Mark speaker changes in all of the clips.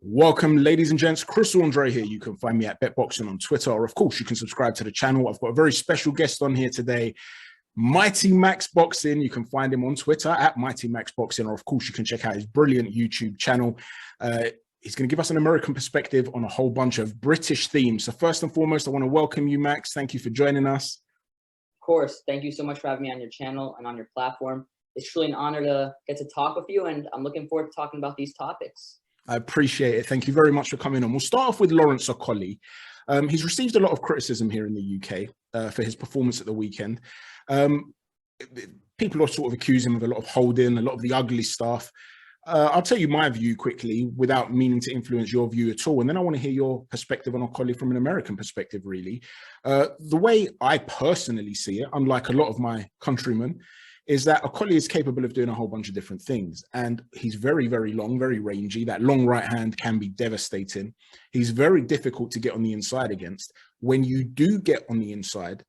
Speaker 1: Welcome, ladies and gents. Chris Andre here. You can find me at BetBoxing on Twitter, or of course, you can subscribe to the channel. I've got a very special guest on here today, Mighty Max Boxing. You can find him on Twitter at Mighty Max Boxing, or of course, you can check out his brilliant YouTube channel. He's going to give us an American perspective on a whole bunch of British themes. So first and foremost, I want to welcome you, Max. Thank you for joining us.
Speaker 2: Of course. Thank you so much for having me on your channel and on your platform. It's truly an honor to get to talk with you, and I'm looking forward to talking about these topics.
Speaker 1: I appreciate it. Thank you very much for coming on. We'll start off with Lawrence Okolie. He's received a lot of criticism here in the UK for his performance at the weekend. People are sort of accusing him of a lot of holding, a lot of the ugly stuff. I'll tell you my view quickly without meaning to influence your view at all. And then I want to hear your perspective on Okolie from an American perspective, really. The way I personally see it, unlike a lot of my countrymen, is that Okolie is capable of doing a whole bunch of different things. And he's very, very long, very rangy. That long right hand can be devastating. He's very difficult to get on the inside against. When you do get on the inside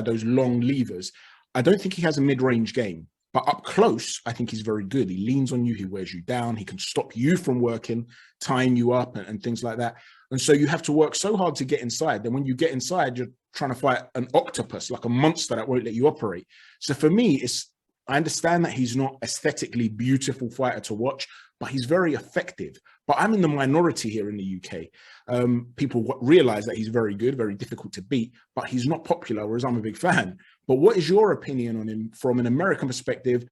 Speaker 1: those long levers, I don't think he has a mid-range game. But up close, I think he's very good. He leans on you, he wears you down, he can stop you from working, tying you up and things like that. And so you have to work so hard to get inside. Then when you get inside, you're trying to fight an octopus, like a monster that won't let you operate. So for me, I understand that he's not aesthetically beautiful fighter to watch, but he's very effective. But I'm in the minority here in the UK. People realize that he's very good, very difficult to beat, but he's not popular, whereas I'm a big fan. But what is your opinion on him from an American perspective?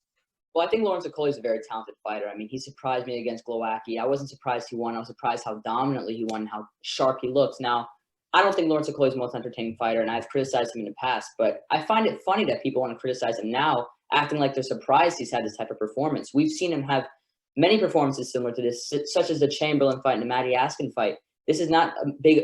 Speaker 2: Well, I think Lawrence Okolie is a very talented fighter. I mean, he surprised me against Glowacki. I wasn't surprised he won. I was surprised how dominantly he won, how sharp he looks. Now, I don't think Lawrence Okolie is the most entertaining fighter, and I've criticized him in the past, but I find it funny that people want to criticize him now, acting like they're surprised he's had this type of performance. We've seen him have many performances similar to this, such as the Chamberlain fight and the Matty Askin fight. This is not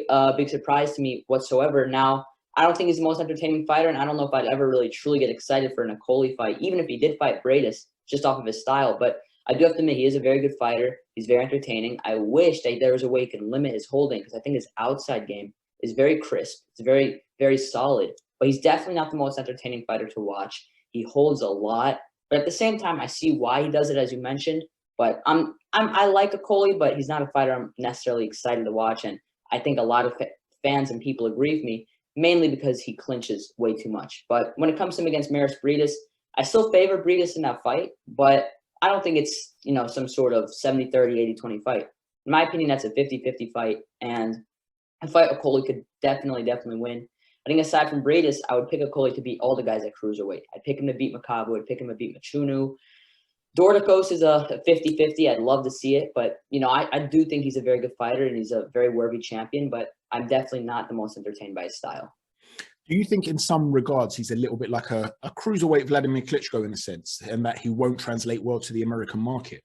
Speaker 2: a big surprise to me whatsoever. Now, I don't think he's the most entertaining fighter, and I don't know if I'd ever really truly get excited for an Okolie fight, even if he did fight Bradis just off of his style. But I do have to admit, he is a very good fighter. He's very entertaining. I wish that there was a way he could limit his holding, because I think his outside game is very crisp. It's very, very solid. But he's definitely not the most entertaining fighter to watch. He holds a lot, but at the same time, I see why he does it, as you mentioned. But I like Okolie, but he's not a fighter I'm necessarily excited to watch. And I think a lot of fans and people agree with me, mainly because he clinches way too much. But when it comes to him against Maris Bridis, I still favor Bridis in that fight, but I don't think it's, some sort of 70-30, 80-20 fight. In my opinion, that's a 50-50 fight, and a fight Okolie could definitely win. I think aside from Bradis, I would pick Okolie to beat all the guys at cruiserweight. I'd pick him to beat Makabu. I'd pick him to beat Machunu. Dordikos is a 50-50. I'd love to see it, but I do think he's a very good fighter and he's a very worthy champion, but I'm definitely not the most entertained by his style.
Speaker 1: Do you think in some regards he's a little bit like a cruiserweight Vladimir Klitschko in a sense, and that he won't translate well to the American market?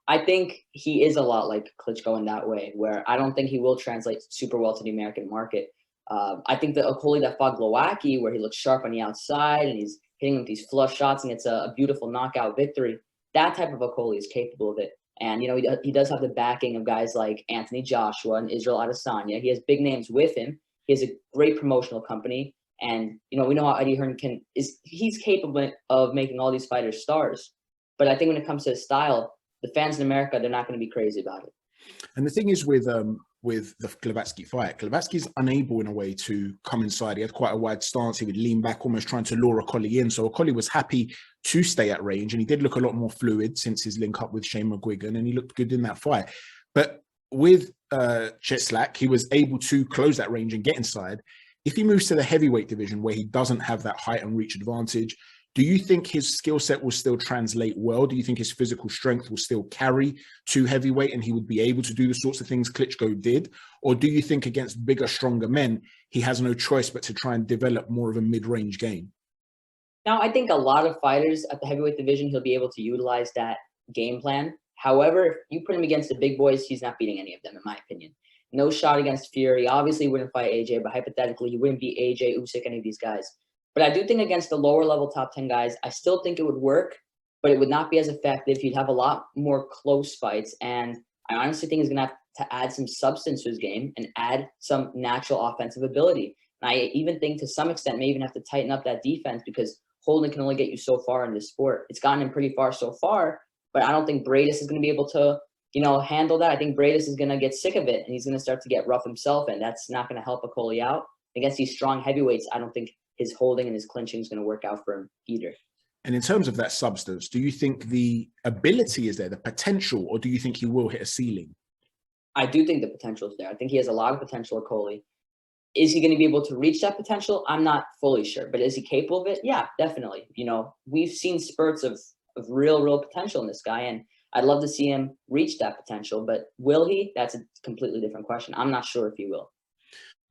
Speaker 2: I think he is a lot like Klitschko in that way, where I don't think he will translate super well to the American market. I think the Okolie that fought Glowacki, where he looks sharp on the outside and he's hitting with these flush shots and it's a beautiful knockout victory, that type of Okolie is capable of it. And, he does have the backing of guys like Anthony Joshua and Israel Adesanya. He has big names with him. He has a great promotional company. And, we know how Eddie Hearn he's capable of making all these fighters stars. But I think when it comes to his style, the fans in America, they're not going to be crazy about it.
Speaker 1: And the thing is with the Glowacki fight, Glowacki's unable in a way to come inside. He had quite a wide stance. He would lean back, almost trying to lure Okolie in. So Okolie was happy to stay at range, and he did look a lot more fluid since his link up with Shane McGuigan, and he looked good in that fight. But with Cheslak, he was able to close that range and get inside. If he moves to the heavyweight division where he doesn't have that height and reach advantage, do you think his skill set will still translate well? Do you think his physical strength will still carry to heavyweight and he would be able to do the sorts of things Klitschko did? Or do you think against bigger, stronger men, he has no choice but to try and develop more of a mid-range game?
Speaker 2: Now, I think a lot of fighters at the heavyweight division, he'll be able to utilize that game plan. However, if you put him against the big boys, he's not beating any of them, in my opinion. No shot against Fury. Obviously, he wouldn't fight AJ, but hypothetically, he wouldn't beat AJ, Usyk, any of these guys. But I do think against the lower level top 10 guys, I still think it would work, but it would not be as effective. He'd have a lot more close fights. And I honestly think he's going to have to add some substance to his game and add some natural offensive ability. And I even think to some extent may even have to tighten up that defense, because holding can only get you so far in this sport. It's gotten him pretty far so far, but I don't think Bradis is going to be able to handle that. I think Bradis is going to get sick of it, and he's going to start to get rough himself, and that's not going to help Okolie out. Against these strong heavyweights, I don't think his holding and his clinching is going to work out for him either.
Speaker 1: And in terms of that substance, do you think the ability is there, the potential, or do you think he will hit a ceiling?
Speaker 2: I do think the potential is there. I think he has a lot of potential, Okolie. Is he going to be able to reach that potential? I'm not fully sure, but is he capable of it? Yeah, definitely. We've seen spurts of real potential in this guy, and I'd love to see him reach that potential, but will he? That's a completely different question. I'm not sure if he will.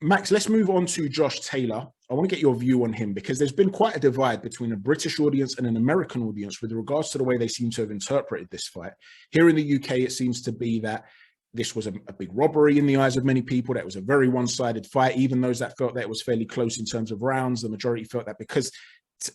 Speaker 1: Max, let's move on to Josh Taylor. I want to get your view on him because there's been quite a divide between a British audience and an American audience with regards to the way they seem to have interpreted this fight. Here in the UK, it seems to be that this was a big robbery in the eyes of many people. That was a very one-sided fight. Even those that felt that it was fairly close in terms of rounds, the majority felt that because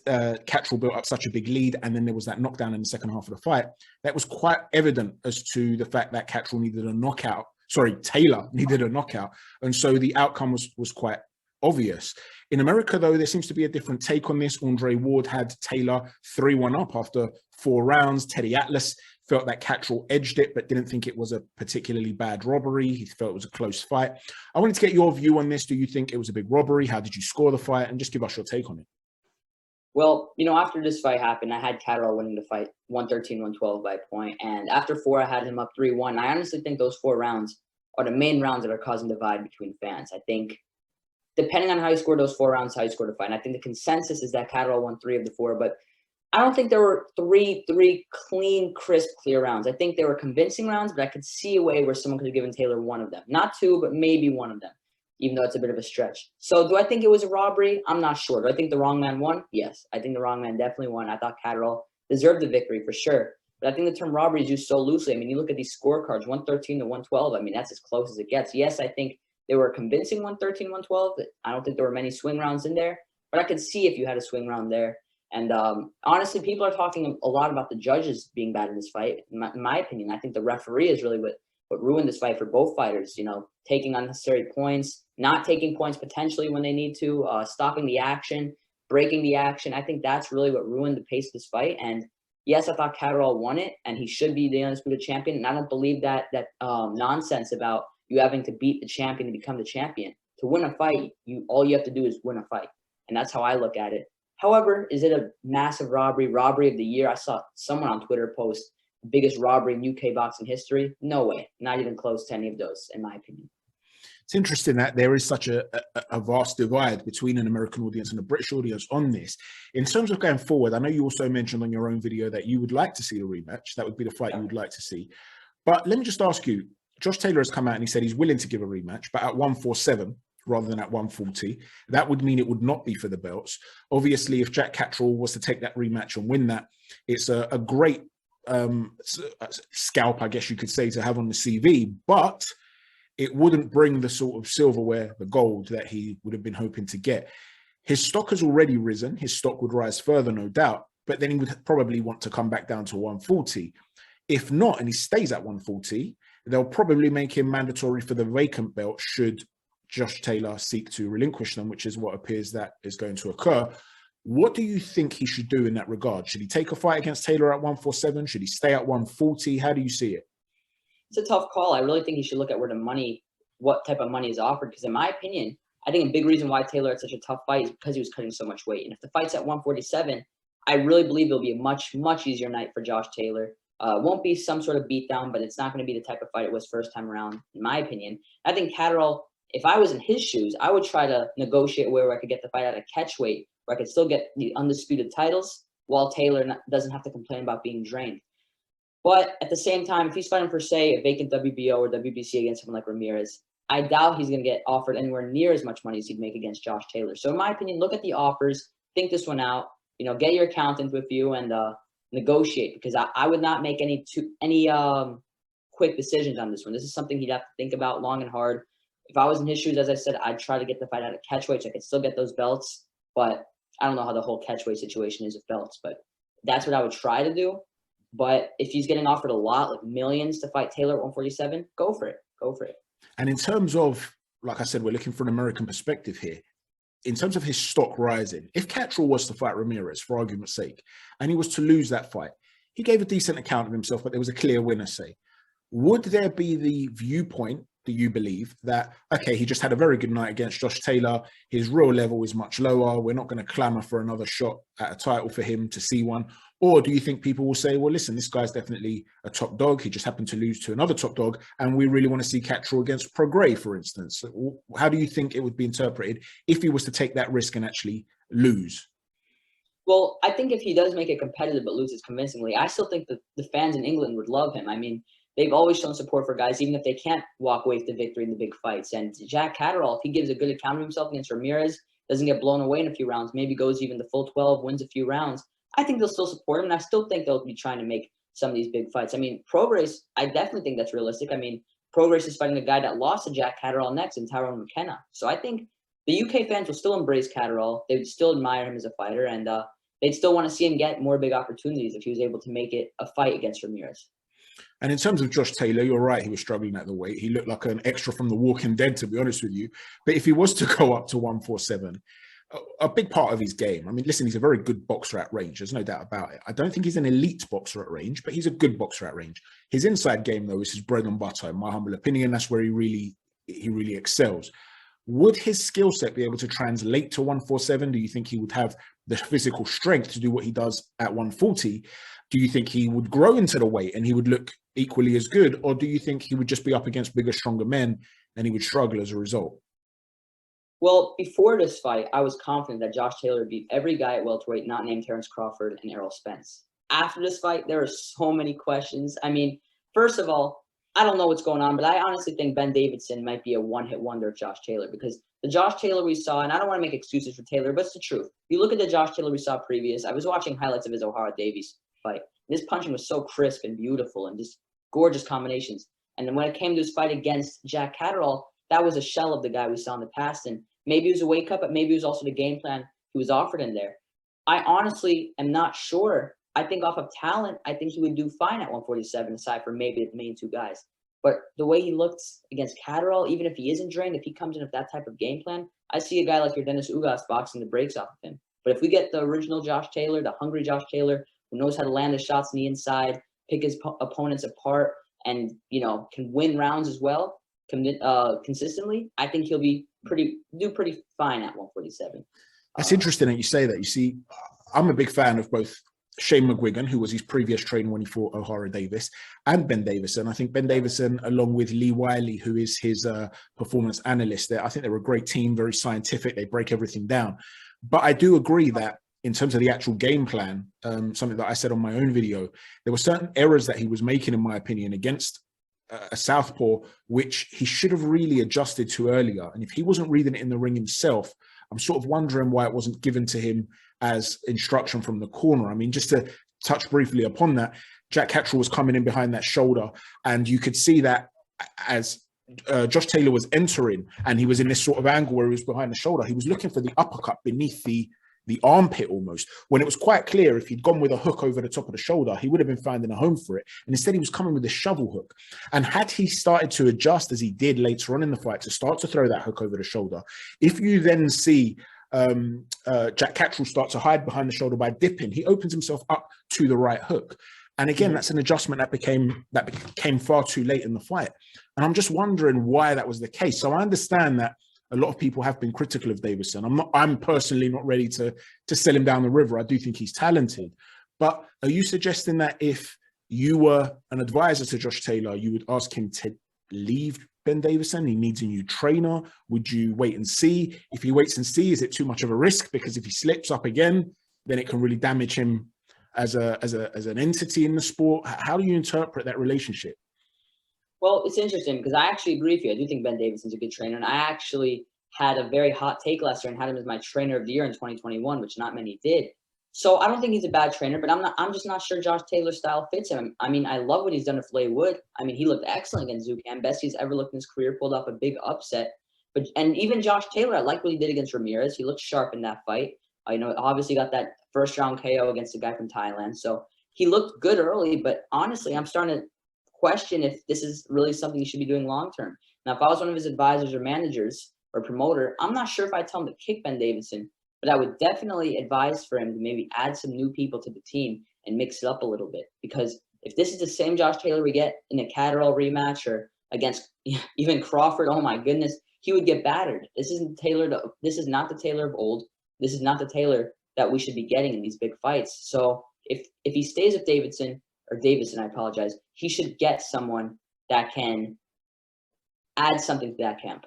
Speaker 1: Catterall built up such a big lead and then there was that knockdown in the second half of the fight, that was quite evident as to the fact that Catterall needed a knockout. Sorry, Taylor needed a knockout. And so the outcome was quite obvious. In America, though, there seems to be a different take on this. Andre Ward had Taylor 3-1 up after 4 rounds. Teddy Atlas felt that Catterall edged it, but didn't think it was a particularly bad robbery. He felt it was a close fight. I wanted to get your view on this. Do you think it was a big robbery? How did you score the fight? And just give us your take on it.
Speaker 2: Well, after this fight happened, I had Catterall winning the fight 113-112 by a point. And after 4, I had him up 3-1. I honestly think those 4 rounds are the main rounds that are causing divide between fans. I think depending on how you score those 4 rounds, how you score the fight. And I think the consensus is that Catterall won 3 of the 4, but I don't think there were three clean, crisp, clear rounds. I think they were convincing rounds, but I could see a way where someone could have given Taylor 1 of them. Not 2, but maybe 1 of them, even though it's a bit of a stretch. So do I think it was a robbery? I'm not sure. Do I think the wrong man won? Yes. I think the wrong man definitely won. I thought Catterall deserved the victory for sure. But I think the term robbery is used so loosely. I mean, you look at these scorecards, 113-112. I mean, that's as close as it gets. Yes, I think they were a convincing 113-112. I don't think there were many swing rounds in there, but I could see if you had a swing round there. And honestly, people are talking a lot about the judges being bad in this fight. In my opinion, I think the referee is really what ruined this fight for both fighters. Taking unnecessary points, not taking points potentially when they need to, stopping the action, breaking the action. I think that's really what ruined the pace of this fight. And yes, I thought Catterall won it, and he should be the undisputed champion. And I don't believe that nonsense about you having to beat the champion to become the champion. To win a fight, all you have to do is win a fight, and that's how I look at it. However, is it a massive robbery of the year? I saw someone on Twitter post biggest robbery in UK boxing history. No way, not even close to any of those, in my opinion.
Speaker 1: It's interesting that there is such a vast divide between an American audience and a British audience on this. In terms of going forward, I know you also mentioned on your own video that you would like to see a rematch. That would be the fight you would like to see. But let me just ask you, Josh Taylor has come out and he said he's willing to give a rematch, but at 147 rather than at 140. That would mean it would not be for the belts. Obviously, if Jack Catterall was to take that rematch and win that, it's a great scalp, I guess you could say, to have on the CV, but it wouldn't bring the sort of silverware, the gold that he would have been hoping to get. His stock has already risen. His stock would rise further, no doubt, but then he would probably want to come back down to 140. If not, and he stays at 140, they'll probably make him mandatory for the vacant belt should Josh Taylor seek to relinquish them, which is what appears that is going to occur. What do you think he should do in that regard? Should he take a fight against Taylor at 147? Should he stay at 140? How do you see it?
Speaker 2: It's a tough call. I really think he should look at what type of money is offered. Because in my opinion, I think a big reason why Taylor had such a tough fight is because he was cutting so much weight. And if the fight's at 147, I really believe it'll be a much, much easier night for Josh Taylor. Won't be some sort of beatdown, but it's not going to be the type of fight it was first time around, in my opinion. I think Catterall, if I was in his shoes, I would try to negotiate where I could get the fight at a catch weight, where I could still get the undisputed titles, while Taylor doesn't have to complain about being drained. But at the same time, if he's fighting for, say, a vacant WBO or WBC against someone like Ramirez, I doubt he's going to get offered anywhere near as much money as he'd make against Josh Taylor. So in my opinion, look at the offers, think this one out, get your accountant with you and negotiate, because I would not make any quick decisions on this one. This is something he'd have to think about long and hard. If I was in his shoes, as I said, I'd try to get the fight out of catchweight so I could still get those belts. But I don't know how the whole catchweight situation is with belts, but that's what I would try to do. But if he's getting offered a lot, like millions to fight Taylor at 147, go for it. Go for it.
Speaker 1: And in terms of, like I said, we're looking for an American perspective here. In terms of his stock rising, if Catterall was to fight Ramirez, for argument's sake, and he was to lose that fight, he gave a decent account of himself, but there was a clear winner, say. would there be the viewpoint, do you believe, that, okay, he just had a very good night against Josh Taylor, his real level is much lower, we're not going to clamour for another shot at a title for him to see one? Or do you think people will say, well, listen, this guy's definitely a top dog, he just happened to lose to another top dog, and we really want to see Catterall against Prograis, for instance? How do you think it would be interpreted if he was to take that risk and actually lose?
Speaker 2: Well, I think if he does make it competitive but loses convincingly, I still think that the fans in England would love him. I mean, they've always shown support for guys, even if they can't walk away with the victory in the big fights. And Jack Catterall, if he gives a good account of himself against Ramirez, doesn't get blown away in a few rounds, maybe goes even the full 12, wins a few rounds, I think they'll still support him. And I still think they'll be trying to make some of these big fights. I mean, Prograis, I definitely think that's realistic. I mean, Prograis is fighting a guy that lost to Jack Catterall next in Tyrone McKenna. So I think the UK fans will still embrace Catterall. They would still admire him as a fighter. And they'd still want to see him get more big opportunities if he was able to make it a fight against Ramirez.
Speaker 1: And in terms of Josh Taylor, you're right, he was struggling at the weight. He looked like an extra from The Walking Dead, to be honest with you. But if he was to go up to 147, a big part of his game, I mean, listen, he's a very good boxer at range. There's no doubt about it. I don't think he's an elite boxer at range, but he's a good boxer at range. His inside game, though, is his bread and butter. In my humble opinion, that's where he really excels. Would his skill set be able to translate to 147? Do you think he would have the physical strength to do what he does at 140? Do you think he would grow into the weight and he would look equally as good? Or do you think he would just be up against bigger, stronger men and he would struggle as a result?
Speaker 2: Well, before this fight, I was confident that Josh Taylor would beat every guy at welterweight not named Terrence Crawford and Errol Spence. After this fight, there are so many questions. I mean, first of all, I don't know what's going on, but I honestly think Ben Davidson might be a one-hit wonder of Josh Taylor, because the Josh Taylor we saw, and I don't want to make excuses for Taylor, but it's the truth. You look at the Josh Taylor we saw previous. I was watching highlights of his O'Hara Davies fight. His punching was so crisp and beautiful and just gorgeous combinations. And then when it came to his fight against Jack Catterall, that was a shell of the guy we saw in the past. And maybe it was a weight cut, but maybe it was also the game plan he was offered in there. I honestly am not sure. I think off of talent, I think he would do fine at 147, aside from maybe the main two guys. But the way he looks against Catterall, even if he isn't drained, if he comes in with that type of game plan, I see a guy like your Dennis Ugas boxing the brakes off of him. But if we get the original Josh Taylor, the hungry Josh Taylor, who knows how to land his shots on the inside, pick his opponents apart, and can win rounds as well, consistently, I think he'll be do pretty fine at 147.
Speaker 1: That's interesting that you say that. You see, I'm a big fan of both Shane McGuigan, who was his previous trainer when he fought O'Hara Davis, and Ben Davison. I think Ben Davison, along with Lee Wiley, who is his performance analyst there, I think they're a great team, very scientific. They break everything down. But I do agree that in terms of the actual game plan, something that I said on my own video, there were certain errors that he was making, in my opinion, against a southpaw, which he should have really adjusted to earlier. And if he wasn't reading it in the ring himself, I'm sort of wondering why it wasn't given to him as instruction from the corner. I mean, just to touch briefly upon that, Jack Catterall was coming in behind that shoulder, and you could see that as Josh Taylor was entering, and he was in this sort of angle where he was behind the shoulder, he was looking for the uppercut beneath the armpit almost, when it was quite clear if he'd gone with a hook over the top of the shoulder, he would have been finding a home for it. And instead he was coming with a shovel hook. And had he started to adjust, as he did later on in the fight, to start to throw that hook over the shoulder, if you then see Jack Catterall start to hide behind the shoulder by dipping, he opens himself up to the right hook. And again, that's an adjustment that became far too late in the fight. And I'm just wondering why that was the case. So I understand that a lot of people have been critical of Davison. I'm personally not ready to sell him down the river. I do think he's talented. But are you suggesting that if you were an advisor to Josh Taylor, you would ask him to leave Ben Davison? He needs a new trainer. Would you wait and see? If he waits and see, is it too much of a risk? Because if he slips up again, then it can really damage him as an entity in the sport. How do you interpret that relationship?
Speaker 2: Well, it's interesting because I actually agree with you. I do think Ben Davidson's a good trainer, and I actually had a very hot take last year and had him as my trainer of the year in 2021, which not many did. So I don't think he's a bad trainer, but I'm just not sure Josh Taylor's style fits him. I mean, I love what he's done to Filet Wood. I mean, he looked excellent against Zucam. Best he's ever looked in his career, pulled off a big upset. And even Josh Taylor, I like what he did against Ramirez. He looked sharp in that fight. Obviously got that first round KO against a guy from Thailand. So he looked good early, but honestly, I'm starting to question if this is really something he should be doing long term. Now, if I was one of his advisors or managers or promoter, I'm not sure if I'd tell him to kick Ben Davison, but I would definitely advise for him to maybe add some new people to the team and mix it up a little bit, because If this is the same Josh Taylor we get in a Catterall rematch or against even Crawford, oh my goodness, he would get battered. This isn't this is not the Taylor of old. This is not the Taylor that we should be getting in these big fights. So if he stays with Davison, I apologize, he should get someone that can add something to that camp.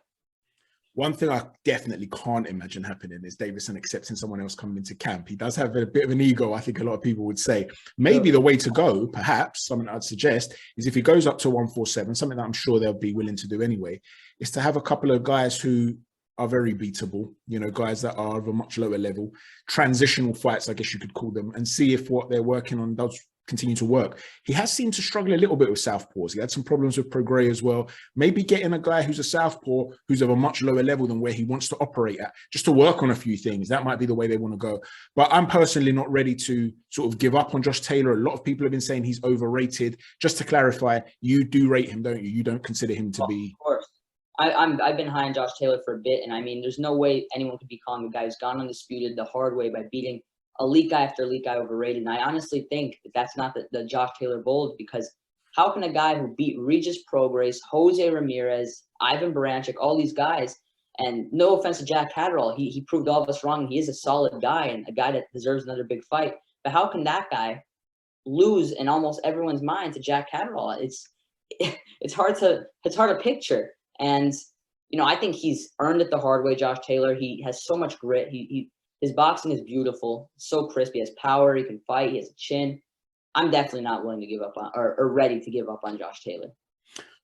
Speaker 1: One thing I definitely can't imagine happening is Davison accepting someone else coming into camp. He does have a bit of an ego, I think a lot of people would say. Maybe the way to go, perhaps, something I'd suggest, is if he goes up to 147, something that I'm sure they'll be willing to do anyway, is to have a couple of guys who are very beatable, you know, guys that are of a much lower level, transitional fights, I guess you could call them, and see if what they're working on does continue to work. He has seemed to struggle a little bit with southpaws. He had some problems with Prograis as well. Maybe getting a guy who's a southpaw who's of a much lower level than where he wants to operate at, just to work on a few things. That might be the way they want to go. But I'm personally not ready to sort of give up on Josh Taylor. A lot of people have been saying he's overrated. Just to clarify, you do rate him, don't you? You don't consider him to be...
Speaker 2: Of course. I've been high on Josh Taylor for a bit, and I mean, there's no way anyone could be calling a guy who's gone undisputed the hard way by beating elite guy after elite guy overrated. And I honestly think that that's not the Josh Taylor bold, because how can a guy who beat Regis Prograis, Jose Ramirez, Ivan Baranchik, all these guys, and no offense to Jack Catterall, he proved all of us wrong. He is a solid guy and a guy that deserves another big fight. But how can that guy lose in almost everyone's mind to Jack Catterall? It's hard to picture. And you know, I think he's earned it the hard way, Josh Taylor. He has so much grit. His boxing is beautiful, so crisp. He has power. He can fight. He has a chin. I'm definitely not willing to give up on, or ready to give up on Josh Taylor.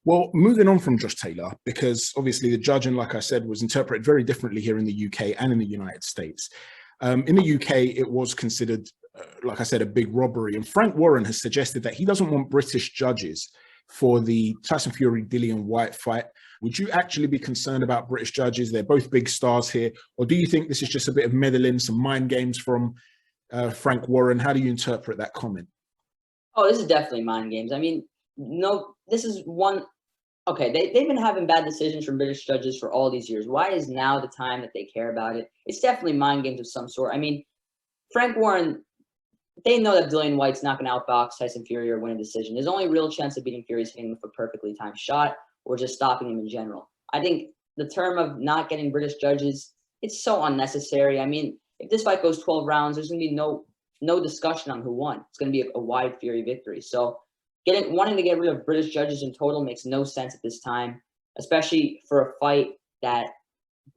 Speaker 1: Well, moving on from Josh Taylor, because obviously the judging, like I said, was interpreted very differently here in the UK and in the United States. In the UK, it was considered, like I said, a big robbery. And Frank Warren has suggested that he doesn't want British judges for the Tyson Fury-Dillian White fight. Would you actually be concerned about British judges? They're both big stars here. Or do you think this is just a bit of meddling, some mind games from Frank Warren? How do you interpret that comment?
Speaker 2: Oh, this is definitely mind games. I mean, no, this is one. Okay, they've been having bad decisions from British judges for all these years. Why is now the time that they care about it? It's definitely mind games of some sort. I mean, Frank Warren, they know that Dillian White's not going to outbox Tyson Fury or win a decision. There's only real chance of beating Fury is hitting him with a perfectly timed shot or just stopping him in general. I think the term of not getting British judges, it's so unnecessary. I mean, if this fight goes 12 rounds, there's going to be no discussion on who won. It's going to be a wide Fury victory. So wanting to get rid of British judges in total makes no sense at this time, especially for a fight that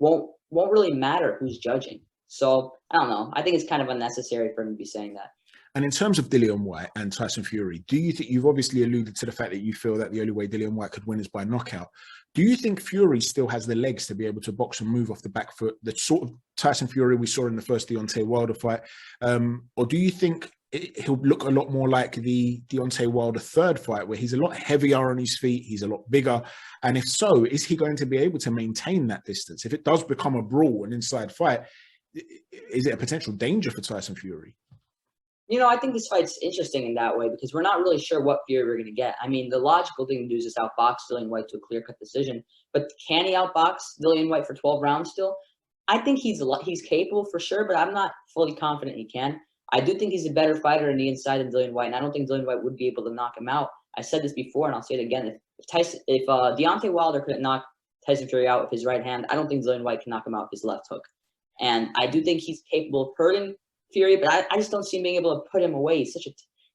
Speaker 2: won't really matter who's judging. So I don't know. I think it's kind of unnecessary for him to be saying that.
Speaker 1: And in terms of Dillian White and Tyson Fury, do you think, you've obviously alluded to the fact that you feel that the only way Dillian White could win is by knockout. Do you think Fury still has the legs to be able to box and move off the back foot, the sort of Tyson Fury we saw in the first Deontay Wilder fight? Or do you think he'll look a lot more like the Deontay Wilder third fight, where he's a lot heavier on his feet, he's a lot bigger? And if so, is he going to be able to maintain that distance? If it does become a brawl, an inside fight, is it a potential danger for Tyson Fury?
Speaker 2: You know, I think this fight's interesting in that way because we're not really sure what Fury we're going to get. I mean, the logical thing to do is just outbox Dillian White to a clear-cut decision. But can he outbox Dillian White for 12 rounds still? I think he's capable for sure, but I'm not fully confident he can. I do think he's a better fighter on the inside than Dillian White, and I don't think Dillian White would be able to knock him out. I said this before, and I'll say it again. If Deontay Wilder couldn't knock Tyson Fury out with his right hand, I don't think Dillian White can knock him out with his left hook. And I do think he's capable of hurting Fury, but I just don't see him being able to put him away.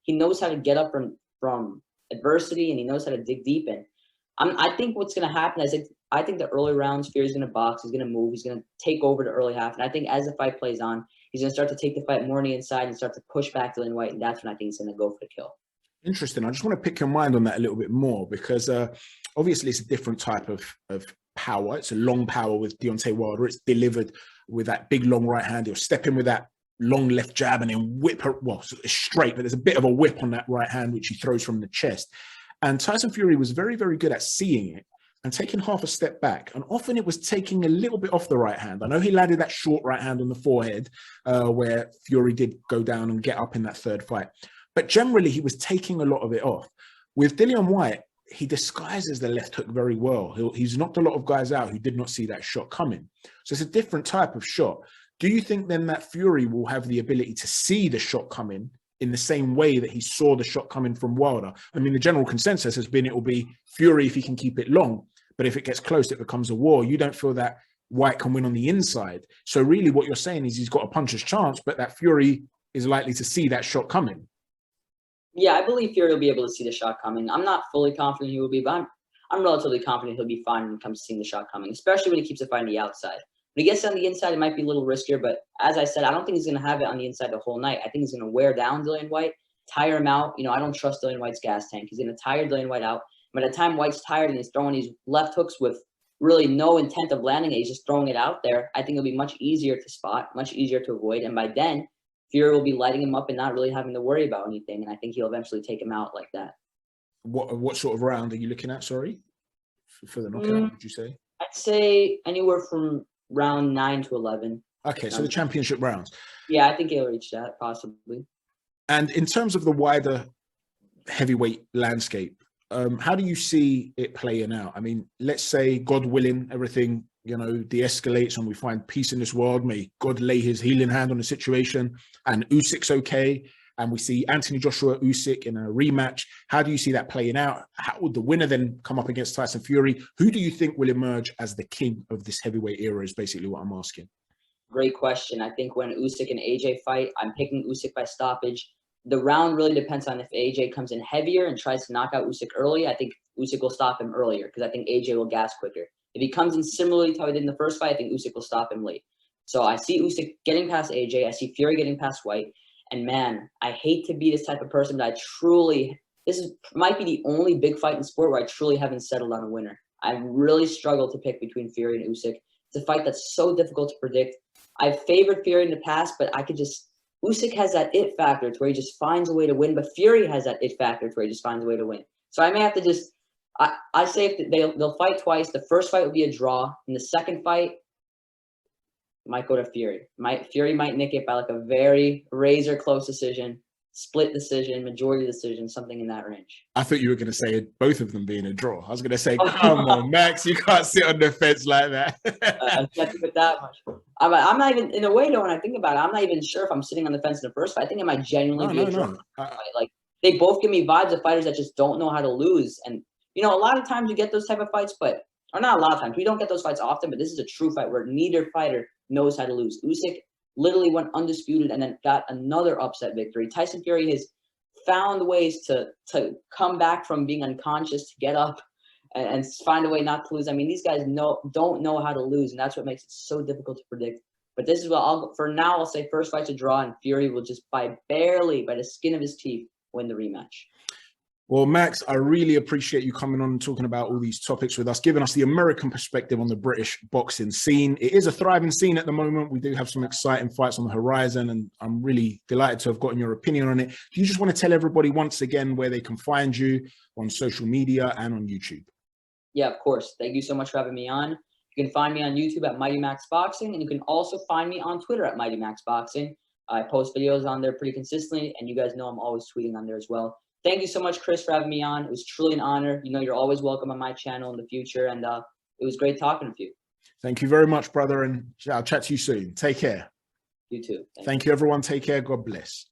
Speaker 2: He knows how to get up from adversity, and he knows how to dig deep. And I think what's going to happen is I think the early rounds, Fury's going to box, he's going to move, he's going to take over the early half. And I think as the fight plays on, he's going to start to take the fight more on the inside and start to push back Dillian White, and that's when I think he's going to go for the kill. Interesting.
Speaker 1: I just want to pick your mind on that a little bit more because obviously it's a different type of power. It's a long power with Deontay Wilder. It's delivered with that big long right hand. He'll step in with that long left jab and then whip her, well, it's straight, but there's a bit of a whip on that right hand, which he throws from the chest. And Tyson Fury was very, very good at seeing it and taking half a step back. And often it was taking a little bit off the right hand. I know he landed that short right hand on the forehead where Fury did go down and get up in that third fight. But generally, he was taking a lot of it off. With Dillian White, he disguises the left hook very well. He's knocked a lot of guys out who did not see that shot coming. So it's a different type of shot. Do you think then that Fury will have the ability to see the shot coming in the same way that he saw the shot coming from Wilder? I mean, the general consensus has been it will be Fury if he can keep it long, but if it gets close, it becomes a war. You don't feel that White can win on the inside. So really what you're saying is he's got a puncher's chance, but that Fury is likely to see that shot coming.
Speaker 2: Yeah, I believe Fury will be able to see the shot coming. I'm not fully confident he will be, but I'm relatively confident he'll be fine when it comes to seeing the shot coming, especially when he keeps it fighting the outside. When he gets on the inside, it might be a little riskier, but as I said, I don't think he's going to have it on the inside the whole night. I think he's going to wear down Dillian White, tire him out. I don't trust Dillian White's gas tank. He's going to tire Dillian White out. By the time White's tired and he's throwing these left hooks with really no intent of landing it, he's just throwing it out there, I think it'll be much easier to spot, much easier to avoid. And by then, Fury will be lighting him up and not really having to worry about anything. And I think he'll eventually take him out like that.
Speaker 1: What sort of round are you looking at, sorry, for the knockout, would you say?
Speaker 2: I'd say anywhere from round 9 to 11.
Speaker 1: Okay, so the championship rounds.
Speaker 2: Yeah, I think he'll reach that, possibly. And
Speaker 1: in terms of the wider heavyweight landscape, how do you see it playing out? I mean, let's say, God willing, everything, de-escalates and we find peace in this world. May God lay his healing hand on the situation and Usyk's okay. And we see Anthony Joshua Usyk in a rematch. How do you see that playing out? How would the winner then come up against Tyson Fury? Who do you think will emerge as the king of this heavyweight era is basically what I'm asking.
Speaker 2: Great question. I think when Usyk and AJ fight, I'm picking Usyk by stoppage. The round really depends on if AJ comes in heavier and tries to knock out Usyk early. I think Usyk will stop him earlier because I think AJ will gas quicker. If he comes in similarly to how he did in the first fight, I think Usyk will stop him late. So I see Usyk getting past AJ. I see Fury getting past White. And man, I hate to be this type of person, but this might be the only big fight in sport where I truly haven't settled on a winner. I really struggle to pick between Fury and Usyk. It's a fight that's so difficult to predict. I've favored Fury in the past, but Usyk has that it factor to where he just finds a way to win, but Fury has that it factor to where he just finds a way to win. So I may have to I say if they'll fight twice. The first fight will be a draw. In the second fight, might go to Fury. Fury might nick it by like a very razor close decision, split decision, majority decision, something in that range.
Speaker 1: I thought you were going to say both of them being a draw. I was going to say, come on, Max, you can't sit on the fence like that.
Speaker 2: I can't think of that much. I'm not even, in a way, though, when I think about it, I'm not even sure if I'm sitting on the fence in the first fight. I think it might genuinely be a draw. Like, they both give me vibes of fighters that just don't know how to lose. And, a lot of times you get those type of fights, or not a lot of times. We don't get those fights often, but this is a true fight where neither fighter knows how to lose. Usyk literally went undisputed and then got another upset victory. Tyson Fury has found ways to come back from being unconscious, to get up and find a way not to lose. I mean, these guys don't know how to lose, and that's what makes it so difficult to predict. But this is what for now, I'll say first fight's a draw, and Fury will just barely, by the skin of his teeth, win the rematch.
Speaker 1: Well, Max, I really appreciate you coming on and talking about all these topics with us, giving us the American perspective on the British boxing scene. It is a thriving scene at the moment. We do have some exciting fights on the horizon, and I'm really delighted to have gotten your opinion on it. Do you just want to tell everybody once again where they can find you on social media and on YouTube? Yeah, of course. Thank you so much for having me on. You can find me on YouTube at Mighty Max Boxing, and you can also find me on Twitter at Mighty Max Boxing. I post videos on there pretty consistently, and you guys know I'm always tweeting on there as well. Thank you so much, Chris, for having me on. It was truly an honor. You're always welcome on my channel in the future, and it was great talking with you. Thank you very much, brother, and I'll chat to you soon. Take care. You too. Thank you, everyone. Take care. God bless.